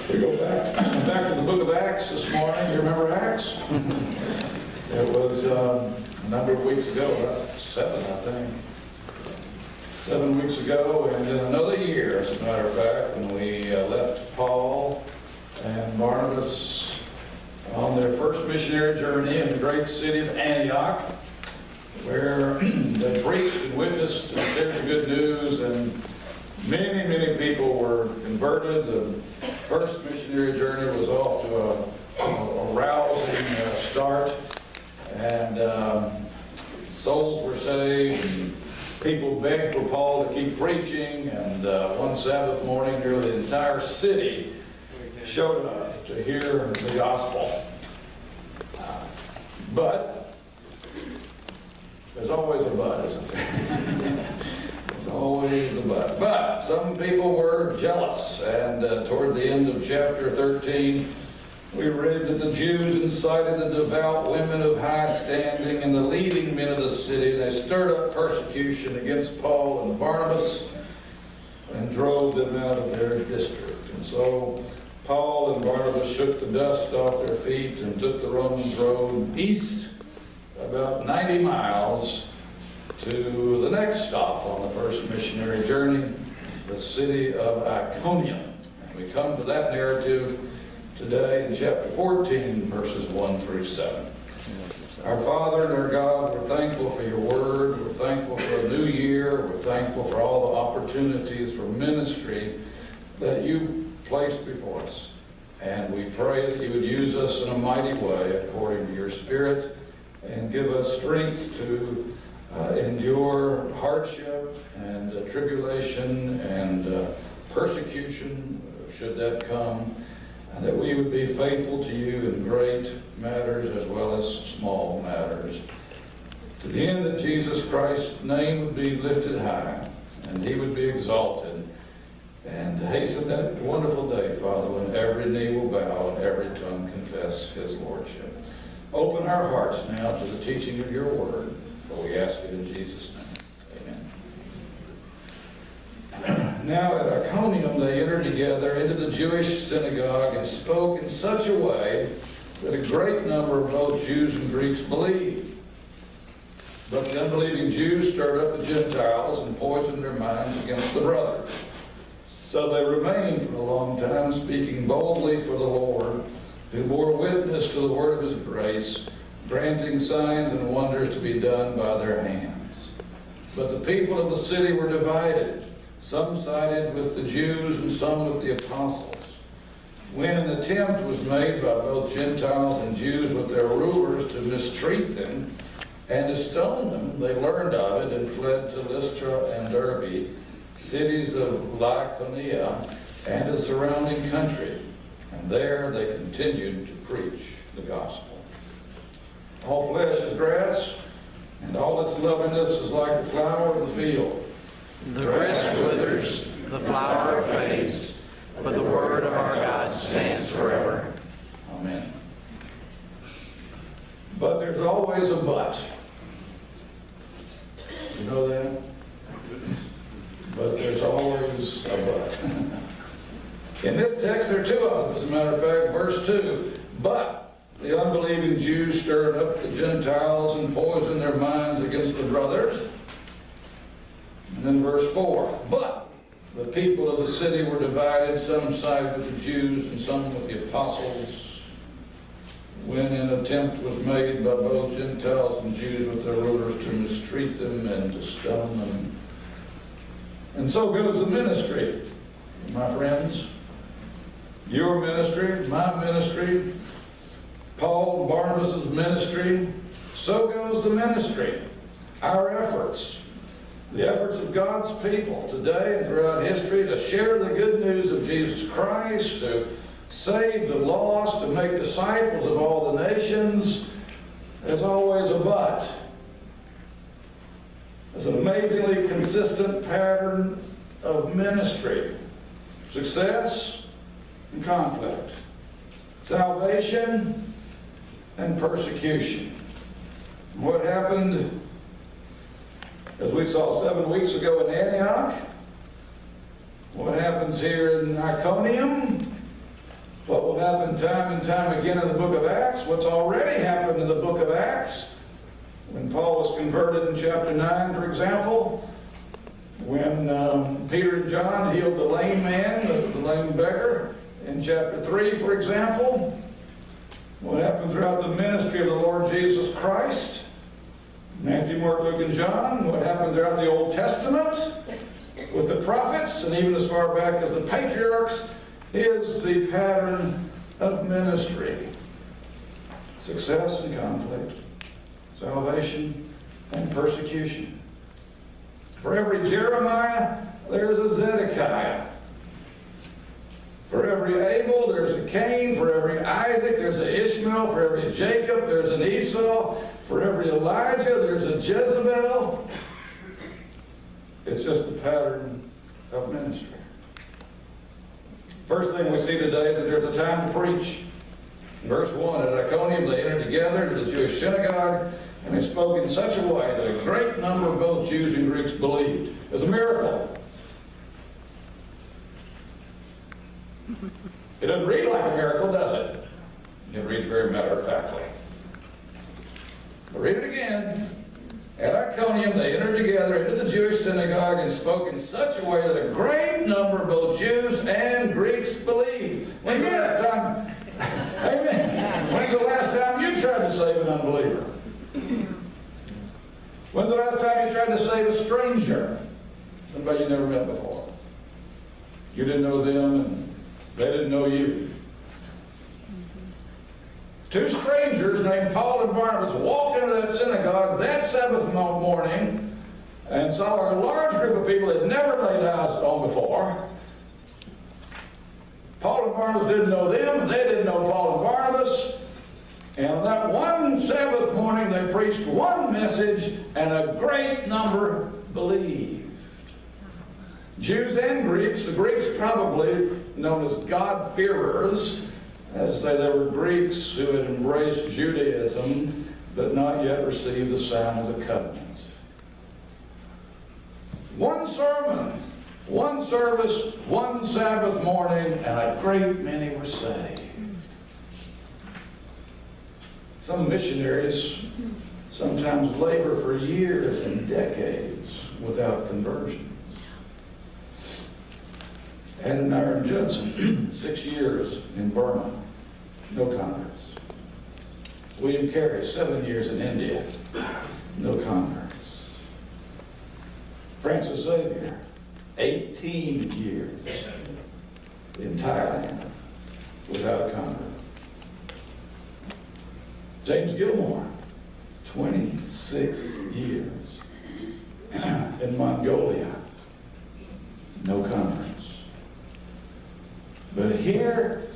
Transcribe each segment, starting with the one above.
We go back to the book of Acts this morning. You remember Acts? It was a number of weeks ago, about 7, I think. 7 weeks ago, and in another year, as a matter of fact, when we left Paul and Barnabas on their first missionary journey in the great city of Antioch, where they preached and witnessed and shared the good news, and many people were converted. The first missionary journey was off to a rousing start, and souls were saved, and people begged for Paul to keep preaching, and one Sabbath morning nearly the entire city showed up to hear the gospel. But there's always a but, isn't there? There's always a but. But some people were jealous, and toward the end of chapter 13, we read that the Jews incited the devout women of high standing and the leading men of the city. They stirred up persecution against Paul and Barnabas and drove them out of their district. And so Paul and Barnabas shook the dust off their feet and took the Roman road east about 90 miles to the next stop on the first missionary journey, the city of Iconium. And we come to that narrative today in chapter 14, verses 1 through 7. Our Father and our God, we're thankful for your word. We're thankful for a new year. We're thankful for all the opportunities for ministry that you placed before us. And we pray that you would use us in a mighty way according to your Spirit and give us strength to endure hardship and tribulation and persecution, should that come, and that we would be faithful to you in great matters as well as small matters, to the end that Jesus Christ's name would be lifted high and he would be exalted. And hasten that wonderful day, Father, when every knee will bow and every tongue confess his lordship. Open our hearts now to the teaching of your word, for we ask it in Jesus' name. Amen. Now at Iconium they entered together into the Jewish synagogue and spoke in such a way that a great number of both Jews and Greeks believed. But the unbelieving Jews stirred up the Gentiles and poisoned their minds against the brothers. So they remained for a long time, speaking boldly for the Lord, who bore witness to the word of his grace, granting signs and wonders to be done by their hands. But the people of the city were divided. Some sided with the Jews and some with the apostles. When an attempt was made by both Gentiles and Jews with their rulers to mistreat them and to stone them, they learned of it and fled to Lystra and Derbe, cities of Lycaonia and the surrounding country. And there they continued to preach the gospel. All flesh is grass, and all its loveliness is like the flower of the field. The grass withers, the flower fades, but the word of our God stands forever. Amen. But there's always a but. You know that? But there's always a but. In this text, there are two of them. As a matter of fact, verse 2, but the unbelieving Jews stirred up the Gentiles and poisoned their minds against the brothers. And then verse 4, but the people of the city were divided, some sided with the Jews and some with the apostles. When an attempt was made by both Gentiles and Jews with their rulers to mistreat them and to stone them. And so goes the ministry, my friends. Your ministry, my ministry, Paul and Barnabas' ministry, so goes the ministry. Our efforts, the efforts of God's people today and throughout history to share the good news of Jesus Christ, to save the lost, to make disciples of all the nations. There's always a but. There's an amazingly consistent pattern of ministry. Success and conflict. Salvation and persecution. What happened, as we saw 7 weeks ago in Antioch, what happens here in Iconium, What will happen time and time again in the book of Acts? What's already happened in the book of Acts? When Paul was converted in chapter 9, for example, when Peter and John healed the lame man, the lame beggar, in chapter 3, for example, what happened throughout the ministry of the Lord Jesus Christ, Matthew, Mark, Luke, and John, what happened throughout the Old Testament with the prophets, and even as far back as the patriarchs, is the pattern of ministry. Success and conflict, salvation and persecution. For every Jeremiah, there's a Zedekiah. For every Abel, there's a Cain. For every Isaac, there's an Ishmael. For every Jacob, there's an Esau. For every Elijah, there's a Jezebel. It's just the pattern of ministry. First thing we see today is that there's a time to preach. In verse 1, at Iconium they entered together to the Jewish synagogue, and they spoke in such a way that a great number of both Jews and Greeks believed. It was a miracle. It doesn't read like a miracle, does it? It reads very matter-of-factly. But read it again. At Iconium they entered together into the Jewish synagogue and spoke in such a way that a great number of both Jews and Greeks believed. When's the last time? Amen. When's the last time you tried to save an unbeliever? When's the last time you tried to save a stranger? Somebody you never met before. You didn't know them and they didn't know you. Two strangers named Paul and Barnabas walked into that synagogue that Sabbath morning and saw a large group of people they'd never laid eyes on before. Paul and Barnabas didn't know them, they didn't know Paul and Barnabas. And on that one Sabbath morning they preached one message and a great number believed. Jews and Greeks, the Greeks probably known as God-fearers, as they were Greeks who had embraced Judaism but not yet received the sign of the covenant. One sermon, one service, one Sabbath morning, and a great many were saved. Some missionaries sometimes labor for years and decades without conversion. And Aaron Judson, 6 years in Burma, no converts. William Carey, 7 years in India, no converts. Francis Xavier, 18 years in Thailand without a convert. James Gilmore, 26 years in Mongolia, no converts. But here,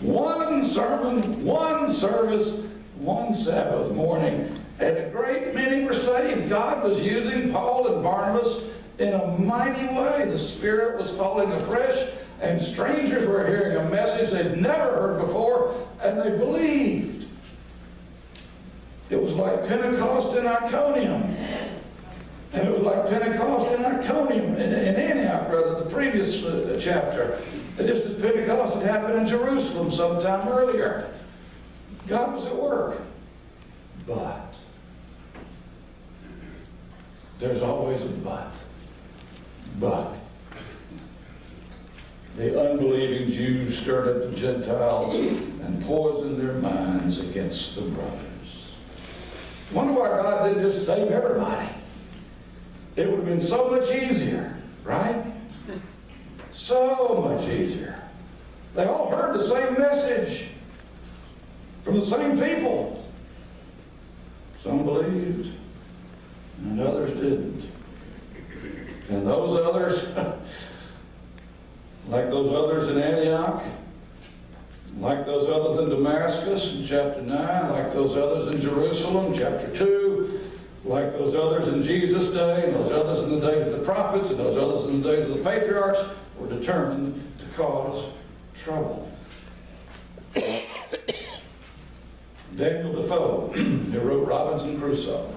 one sermon, one service, one Sabbath morning, and a great many were saved. God was using Paul and Barnabas in a mighty way. The Spirit was falling afresh, and strangers were hearing a message they'd never heard before, and they believed. It was like Pentecost in Iconium. And it was like Pentecost in Iconium, in Antioch, rather, the previous chapter. And just as Pentecost had happened in Jerusalem sometime earlier. God was at work. But there's always a but. But the unbelieving Jews stirred up the Gentiles and poisoned their minds against the brothers. Wonder why God didn't just save everybody. It would have been so much easier, right? So much easier. They all heard the same message from the same people. Some believed, and others didn't. And those others, like those others in Antioch, like those others in Damascus in chapter 9, like those others in Jerusalem, chapter 2, like those others in Jesus' day, and those others in the days of the prophets, and those others in the days of the patriarchs, were determined to cause trouble. Daniel Defoe, who wrote Robinson Crusoe,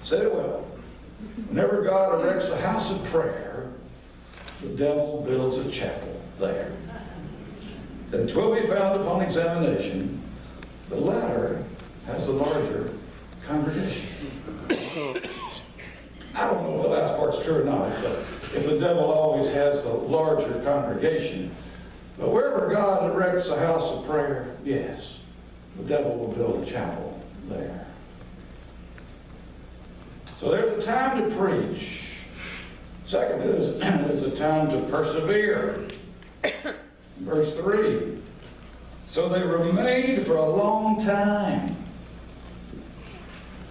said it well. Whenever God erects a house of prayer, the devil builds a chapel there. that 'twill be found upon examination, the latter has the larger congregation. I don't know if the last part's true or not, but if the devil always has the larger congregation. But wherever God erects a house of prayer, yes, the devil will build a chapel there. So there's a time to preach. Second is there's a time to persevere. Verse 3. So they remained for a long time,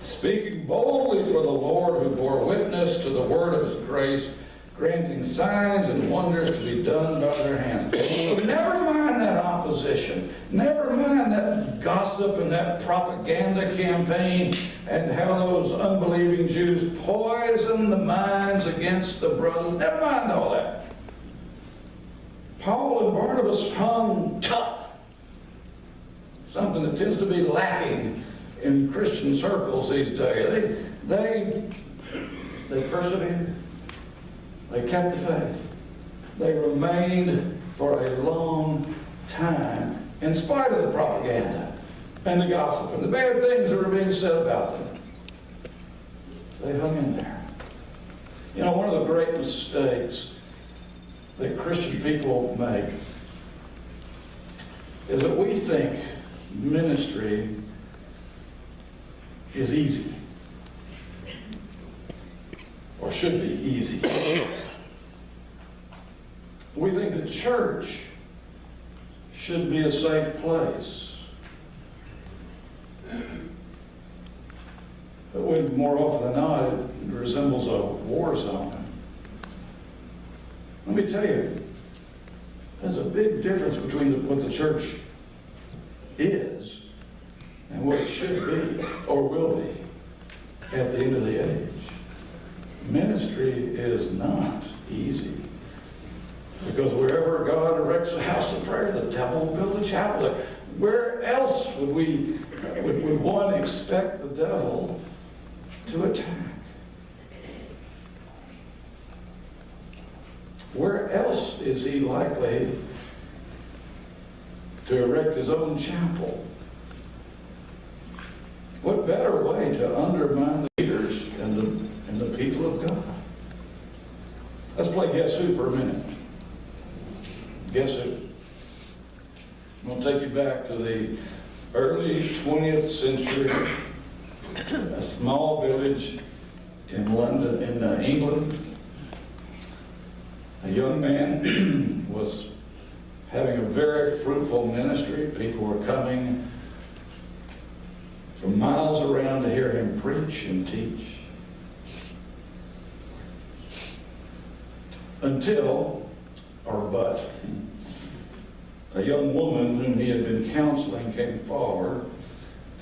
speaking boldly for the Lord, who bore witness to the word of his grace, granting signs and wonders to be done by their hands. So never mind that opposition. Never mind that gossip and that propaganda campaign and how those unbelieving Jews poison the minds against the brothers. Never mind all that. Paul and Barnabas hung tough. Something that tends to be lacking in Christian circles these days. They persevered. They kept the faith. They remained for a long time in spite of the propaganda and the gossip and the bad things that were being said about them. They hung in there. You know, one of the great mistakes that Christian people make is that we think ministry is easy, or should be easy. We think the church should be a safe place. But when more often than not, it resembles a war zone. Let me tell you, there's a big difference between what the church is and what it should be or will be at the end of the age. Ministry is not easy. Because wherever God erects a house of prayer, the devil will build a chapel there. Where else would one expect the devil to attack? Where else is he likely to erect his own chapel? What better way to undermine the leaders and the people of God? Let's play Guess Who for a minute. Guess who? I'm going to take you back to the early 20th century, a small village in London, in England. A young man was having a very fruitful ministry. People were coming from miles around to hear him preach and teach. But a young woman whom he had been counseling came forward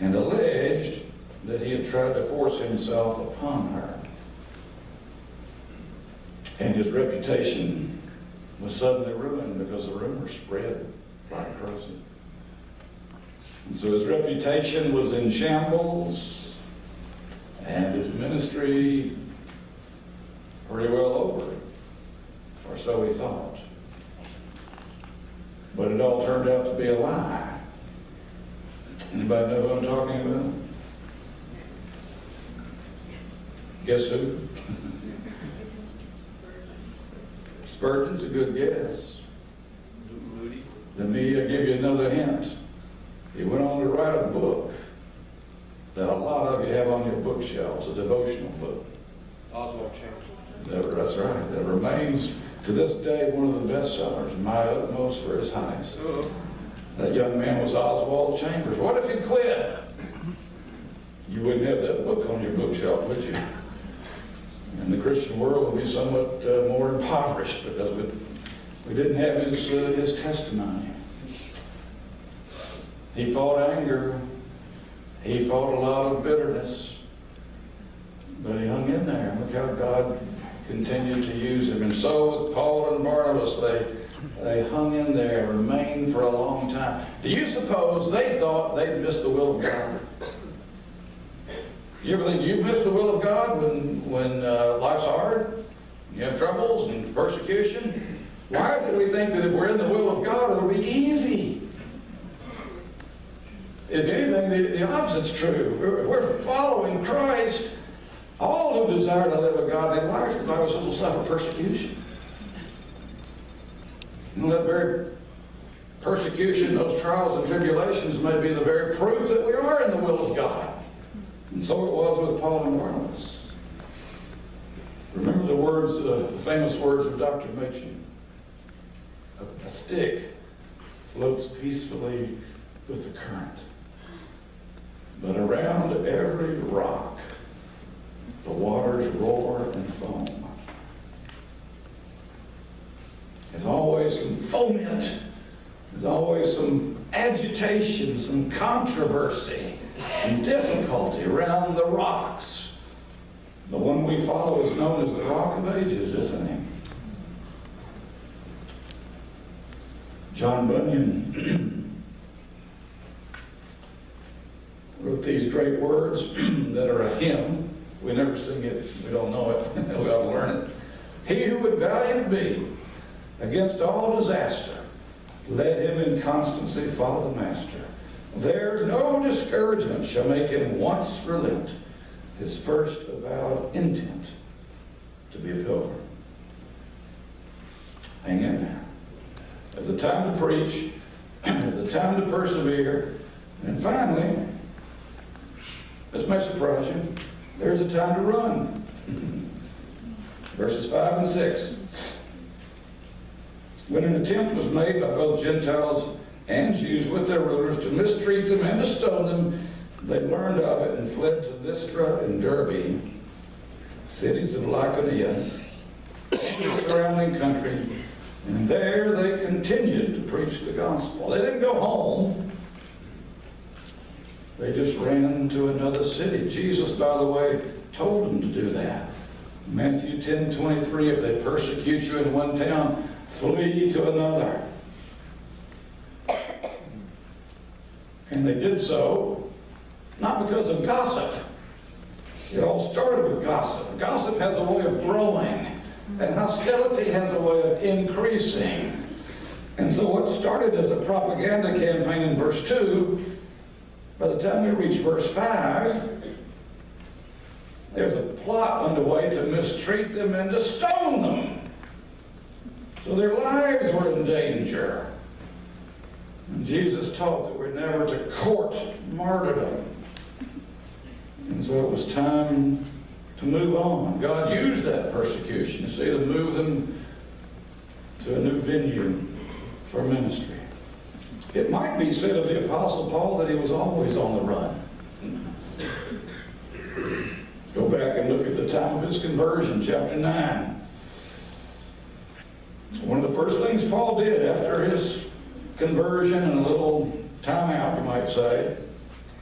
and alleged that he had tried to force himself upon her. And his reputation was suddenly ruined because the rumor spread like crazy. And so his reputation was in shambles, and his ministry pretty well over, or so he thought. But it all turned out to be a lie. Anybody know who I'm talking about? Guess who? Spurgeon's a good guess. Let me give you another hint. He went on to write a book that a lot of you have on your bookshelves, a devotional book. Oswald Chambers. That's right. That remains to this day one of the bestsellers, My Utmost for His Highest. That young man was Oswald Chambers. What if he quit? You wouldn't have that book on your bookshelf, would you? And the Christian world would be somewhat more impoverished because we didn't have his testimony. He fought anger. He fought a lot of bitterness. But he hung in there. Look how God continued to use him. And so with Paul and Barnabas, they hung in there, remained for a long time. Do you suppose they thought they'd miss the will of God? You ever think you miss the will of God when life's hard? You have troubles and persecution? Why is it we think that if we're in the will of God, it'll be easy? If anything, the opposite's true. If we're following Christ, all who desire to live a godly life, the Bible says, will suffer persecution. And that very persecution, those trials and tribulations may be the very proof that we are in the will of God. And so it was with Paul and Barnabas. Remember the words, the famous words of Dr. Machen. A stick floats peacefully with the current, but around every rock the waters roar and foam. There's always some foment. There's always some agitation, some controversy, some difficulty around the rocks. The one we follow is known as the Rock of Ages, isn't he? John Bunyan wrote these great words that are a hymn. We never sing it. We don't know it. We ought to learn it. He who would valiant be against all disaster, let him in constancy follow the Master. There's no discouragement shall make him once relent his first avowed intent to be a pilgrim. Hang in there. There's a time to preach. There's a time to persevere. And finally, this may surprise you, there's a time to run. Verses 5 and 6. When an attempt was made by both Gentiles and Jews with their rulers to mistreat them and to stone them, they learned of it and fled to Lystra and Derbe, cities of Lycaonia, the surrounding country, and there they continued to preach the gospel. They didn't go home. They just ran to another city. Jesus, by the way, told them to do that. Matthew 10:23, if they persecute you in one town, flee to another. And they did so, not because of gossip. It all started with gossip. Gossip has a way of growing, and hostility has a way of increasing. And so what started as a propaganda campaign in verse 2, by the time we reach verse 5, there's a plot underway to mistreat them and to stone them. So their lives were in danger. And Jesus taught that we're never to court martyrdom. And so it was time to move on. God used that persecution, you see, to move them to a new venue for ministry. It might be said of the Apostle Paul that he was always on the run. Go back and look at the time of his conversion, chapter 9. One of the first things Paul did after his conversion and a little time out, you might say,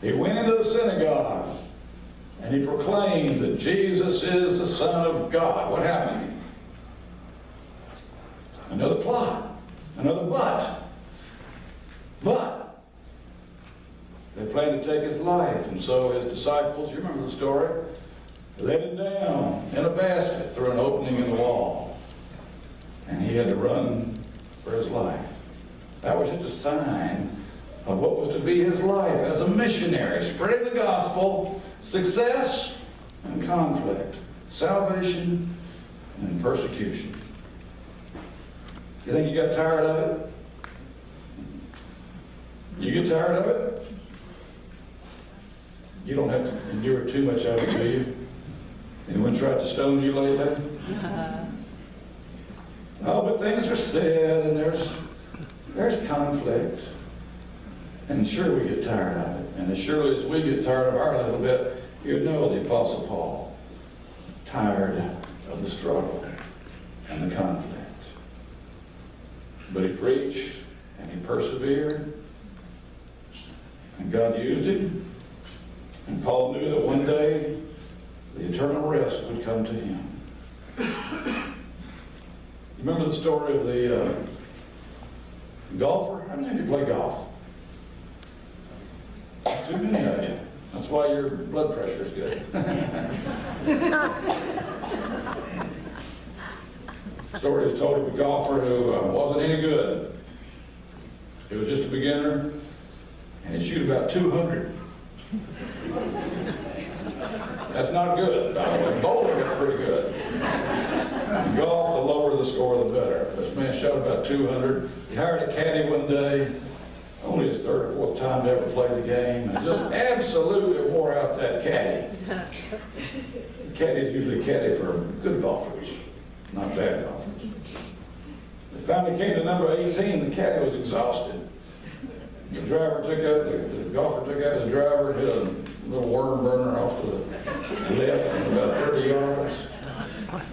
he went into the synagogue and he proclaimed that Jesus is the Son of God. What happened? Another plot, another but. But they planned to take his life, and so his disciples, you remember the story, laid him down in a basket through an opening in the wall. And he had to run for his life. That was just a sign of what was to be his life as a missionary, spreading the gospel, success and conflict, salvation and persecution. You think you got tired of it? You get tired of it? You don't have to endure too much of it, do you? Anyone tried to stone you lately? Oh, but things are said, and there's conflict. And sure, we get tired of it. And as surely as we get tired of our little bit, you know the Apostle Paul, tired of the struggle and the conflict. But he preached, and he persevered, and God used him. And Paul knew that one day the eternal rest would come to him. Remember the story of the golfer? How many of you play golf? Too many of you. That's why your blood pressure is good. Story is told of a golfer who wasn't any good. He was just a beginner, and he shoot about 200. That's not good. By the way, bowling is pretty good. Golf, the lower the score, the better. This man shot about 200. He hired a caddy one day, only his third or fourth time to ever play the game, and just absolutely wore out that caddy. The caddy is usually a caddy for good golfers, not bad golfers. They finally came to number 18. The caddy was exhausted. The golfer took out his driver, hit a little worm burner off to the left, about 30 yards.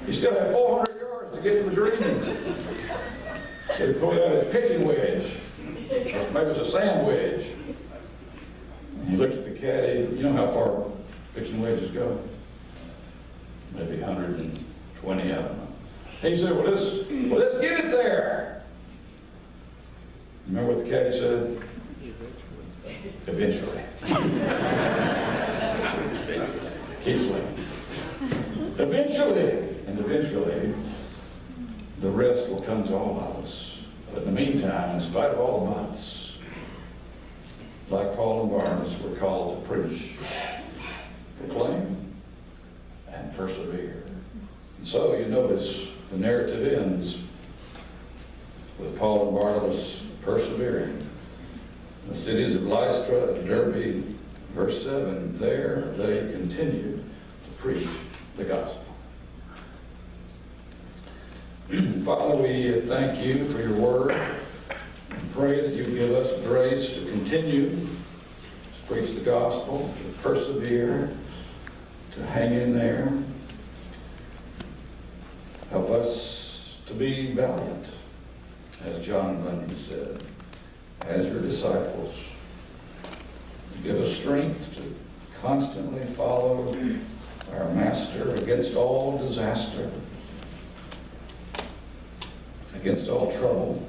He still had 400 yards to get to the green. So he pulled out his pitching wedge. Maybe it was a sand wedge. And he looked at the caddy. You know how far pitching wedges go? Maybe 120 of them. He said, well, let's get it there. Remember what the caddy said? Eventually. Keep swinging. Eventually, the rest will come to all of us. But in the meantime, in spite of all the months, like Paul and Barnabas, we're called to preach, proclaim, and persevere. And so you notice the narrative ends with Paul and Barnabas persevering. The cities of Lystra and Derbe, verse 7, there they continued to preach the gospel. Father, we thank you for your word and pray that you give us grace to continue to preach the gospel, to persevere, to hang in there. Help us to be valiant, as John Bunyan said, as your disciples. Give us strength to constantly follow our Master against all disaster, against all trouble.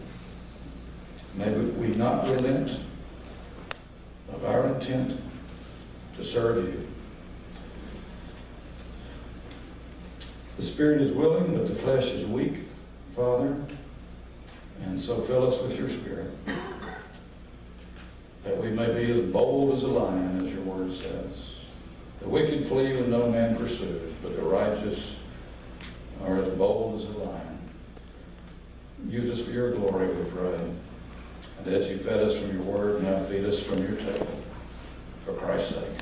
May we not relent of our intent to serve you. The spirit is willing, but the flesh is weak, Father, and so fill us with your spirit, that we may be as bold as a lion, as your word says. The wicked flee when no man pursues, but the righteous are as bold as a lion. Use us for your glory, we pray. And as you fed us from your word, now feed us from your table. For Christ's sake.